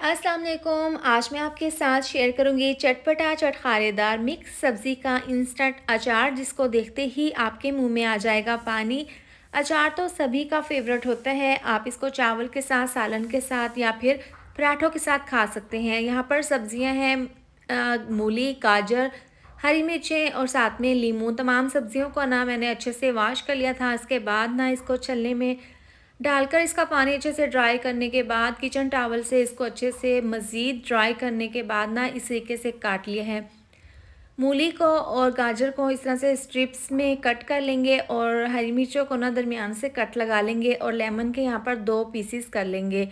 अस्सलाम वालेकुम। आज मैं आपके साथ शेयर करूंगी चटपटा चटखारेदार मिक्स सब्ज़ी का इंस्टेंट अचार, जिसको देखते ही आपके मुंह में आ जाएगा पानी। अचार तो सभी का फेवरेट होता है। आप इसको चावल के साथ, सालन के साथ या फिर पराठों के साथ खा सकते हैं। यहाँ पर सब्जियां हैं मूली, गाजर, हरी मिर्चें और साथ में लीमू। तमाम सब्जियों को ना मैंने अच्छे से वॉश कर लिया था। इसके बाद ना इसको छलनी में डालकर इसका पानी अच्छे से ड्राई करने के बाद किचन टॉवल से इसको अच्छे से मज़ीद ड्राई करने के बाद ना इस तरीके से काट लिए हैं। मूली को और गाजर को इस तरह से स्ट्रिप्स में कट कर लेंगे और हरी मिर्चों को ना दरमियान से कट लगा लेंगे और लेमन के यहाँ पर 2 पीसेस कर लेंगे।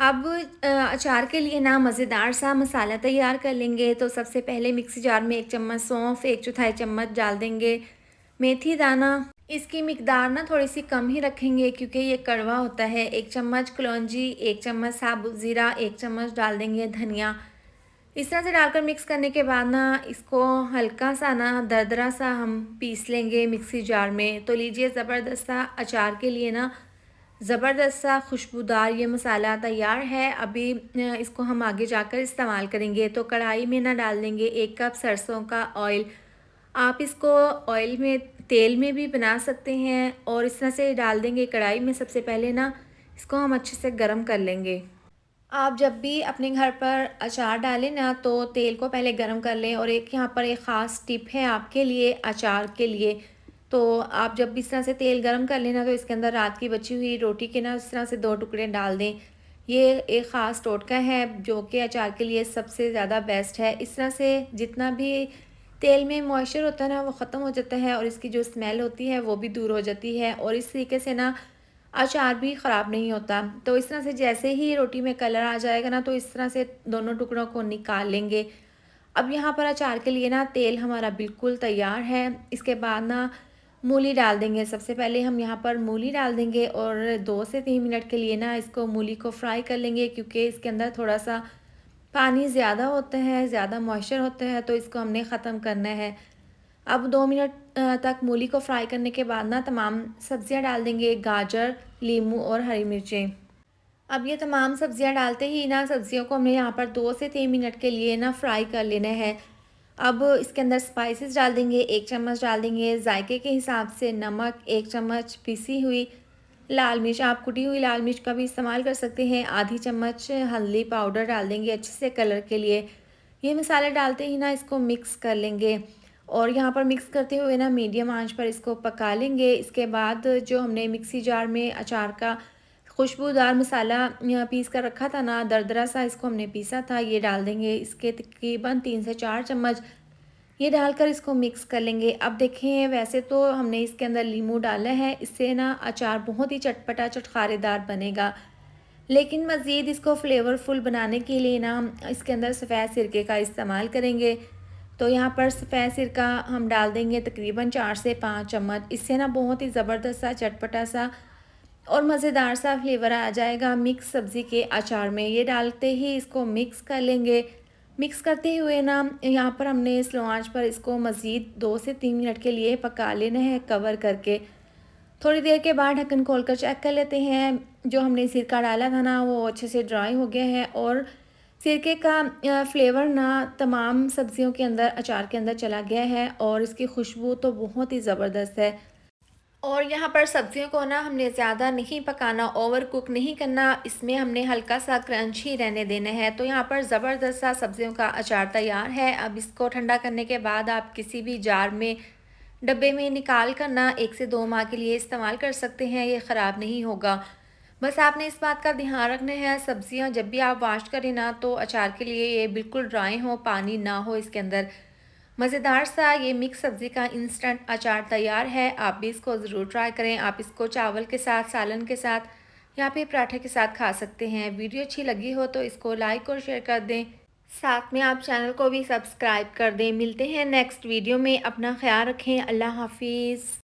अब अचार के लिए ना मज़ेदार सा मसाला तैयार कर लेंगे। तो सबसे पहले मिक्सी जार में 1 चम्मच सौंफ, 1 चौथाई चम्मच डाल देंगे मेथी दाना। इसकी मिकदार ना थोड़ी-सी कम ही रखेंगे क्योंकि ये कड़वा होता है। 1 चम्मच कलौंजी, 1 चम्मच साबुत ज़ीरा, 1 चम्मच डाल देंगे धनिया। इस तरह से डालकर मिक्स करने के बाद ना इसको हल्का सा ना दरदरा सा हम पीस लेंगे मिक्सी जार में। तो लीजिए, ज़बरदस्त सा अचार के लिए ना ज़बरदस्त सा खुशबूदार ये मसाला तैयार है। अभी इसको हम आगे जाकर इस्तेमाल करेंगे। तो कढ़ाई में ना डाल देंगे 1 कप सरसों का ऑयल। आप इसको ऑयल में, तेल में भी बना सकते हैं और इस तरह से डाल देंगे कढ़ाई में। सबसे पहले ना इसको हम अच्छे से गरम कर लेंगे। आप जब भी अपने घर पर अचार डालें ना तो तेल को पहले गरम कर लें। और एक यहाँ पर एक ख़ास टिप है आपके लिए अचार के लिए। तो आप जब भी इस तरह से तेल गरम कर लेना तो इसके अंदर रात की बची हुई रोटी के ना इस तरह से 2 टुकड़े डाल दें। ये एक ख़ास टोटका है जो कि अचार के लिए सबसे ज़्यादा बेस्ट है। इस तरह से जितना भी तेल में मॉइस्चर होता है ना वो ख़त्म हो जाता है और इसकी जो स्मेल होती है वो भी दूर हो जाती है और इस तरीके से ना अचार भी ख़राब नहीं होता। तो इस तरह से जैसे ही रोटी में कलर आ जाएगा ना तो इस तरह से दोनों टुकड़ों को निकाल लेंगे। अब यहाँ पर अचार के लिए ना तेल हमारा बिल्कुल तैयार है। इसके बाद ना मूली डाल देंगे। सबसे पहले हम यहाँ पर मूली डाल देंगे और 2 से 3 मिनट के लिए ना इसको मूली को फ्राई कर लेंगे क्योंकि इसके अंदर थोड़ा-सा पानी ज़्यादा होता है, ज़्यादा मॉइस्चर होता है, तो इसको हमने ख़त्म करना है। अब 2 मिनट तक मूली को फ्राई करने के बाद ना तमाम सब्जियां डाल देंगे, गाजर, लीमू और हरी मिर्चें। अब ये तमाम सब्जियां डालते ही ना सब्जियों को हमने यहाँ पर 2 से 3 मिनट के लिए ना फ्राई कर लेना है। अब इसके अंदर स्पाइसेस डाल देंगे। 1 चम्मच डाल देंगे जायके के हिसाब से नमक, 1 चम्मच पिसी हुई लाल मिर्च, आप कुटी हुई लाल मिर्च का भी इस्तेमाल कर सकते हैं। आधी चम्मच हल्दी पाउडर डाल देंगे अच्छे से कलर के लिए। ये मसाले डालते ही ना इसको मिक्स कर लेंगे और यहाँ पर मिक्स करते हुए ना मीडियम आंच पर इसको पका लेंगे। इसके बाद जो हमने मिक्सी जार में अचार का खुशबूदार मसाला पीस कर रखा था ना, दरदरा सा इसको हमने पीसा था, ये डाल देंगे। इसके तकरीबन 3 से 4 चम्मच ये डालकर इसको मिक्स कर लेंगे। अब देखें, वैसे तो हमने इसके अंदर लीमू डाला है, इससे ना अचार बहुत ही चटपटा चटखारेदार बनेगा। लेकिन मज़ीद इसको फ्लेवरफुल बनाने के लिए ना इसके अंदर सफ़ेद सिरके का इस्तेमाल करेंगे। तो यहाँ पर सफ़ेद सिरका हम डाल देंगे तकरीबन 4 से 5 चम्मच। इससे ना बहुत ही ज़बरदस्त सा चटपटा सा और मज़ेदार सा फ्लेवर आ जाएगा मिक्स सब्ज़ी के अचार में। ये डालते ही इसको मिक्स कर लेंगे। मिक्स करते हुए ना यहाँ पर हमने स्लो आंच पर इसको मज़ीद 2 से 3 मिनट के लिए पका लेना है कवर करके। थोड़ी देर के बाद ढक्कन खोलकर चेक कर लेते हैं। जो हमने सिरका डाला था ना वो अच्छे से ड्राई हो गया है और सिरके का फ्लेवर ना तमाम सब्जियों के अंदर, अचार के अंदर चला गया है और इसकी खुशबू तो बहुत ही ज़बरदस्त है। और यहाँ पर सब्जियों को ना हमने ज़्यादा नहीं पकाना, ओवर कुक नहीं करना, इसमें हमने हल्का सा क्रंच ही रहने देना है। तो यहाँ पर ज़बरदस्त सा सब्जियों का अचार तैयार है। अब इसको ठंडा करने के बाद आप किसी भी जार में, डब्बे में निकाल कर ना 1 से 2 माह के लिए इस्तेमाल कर सकते हैं, ये ख़राब नहीं होगा। बस आपने इस बात का ध्यान रखना है, सब्जियां जब भी आप वॉश करें ना तो अचार के लिए ये बिल्कुल ड्राई हो, पानी ना हो इसके अंदर। मज़ेदार सा ये मिक्स सब्ज़ी का इंस्टेंट अचार तैयार है। आप भी इसको ज़रूर ट्राई करें। आप इसको चावल के साथ, सालन के साथ या फिर पराठे के साथ खा सकते हैं। वीडियो अच्छी लगी हो तो इसको लाइक और शेयर कर दें। साथ में आप चैनल को भी सब्सक्राइब कर दें। मिलते हैं नेक्स्ट वीडियो में। अपना ख्याल रखें। अल्लाह हाफिज़।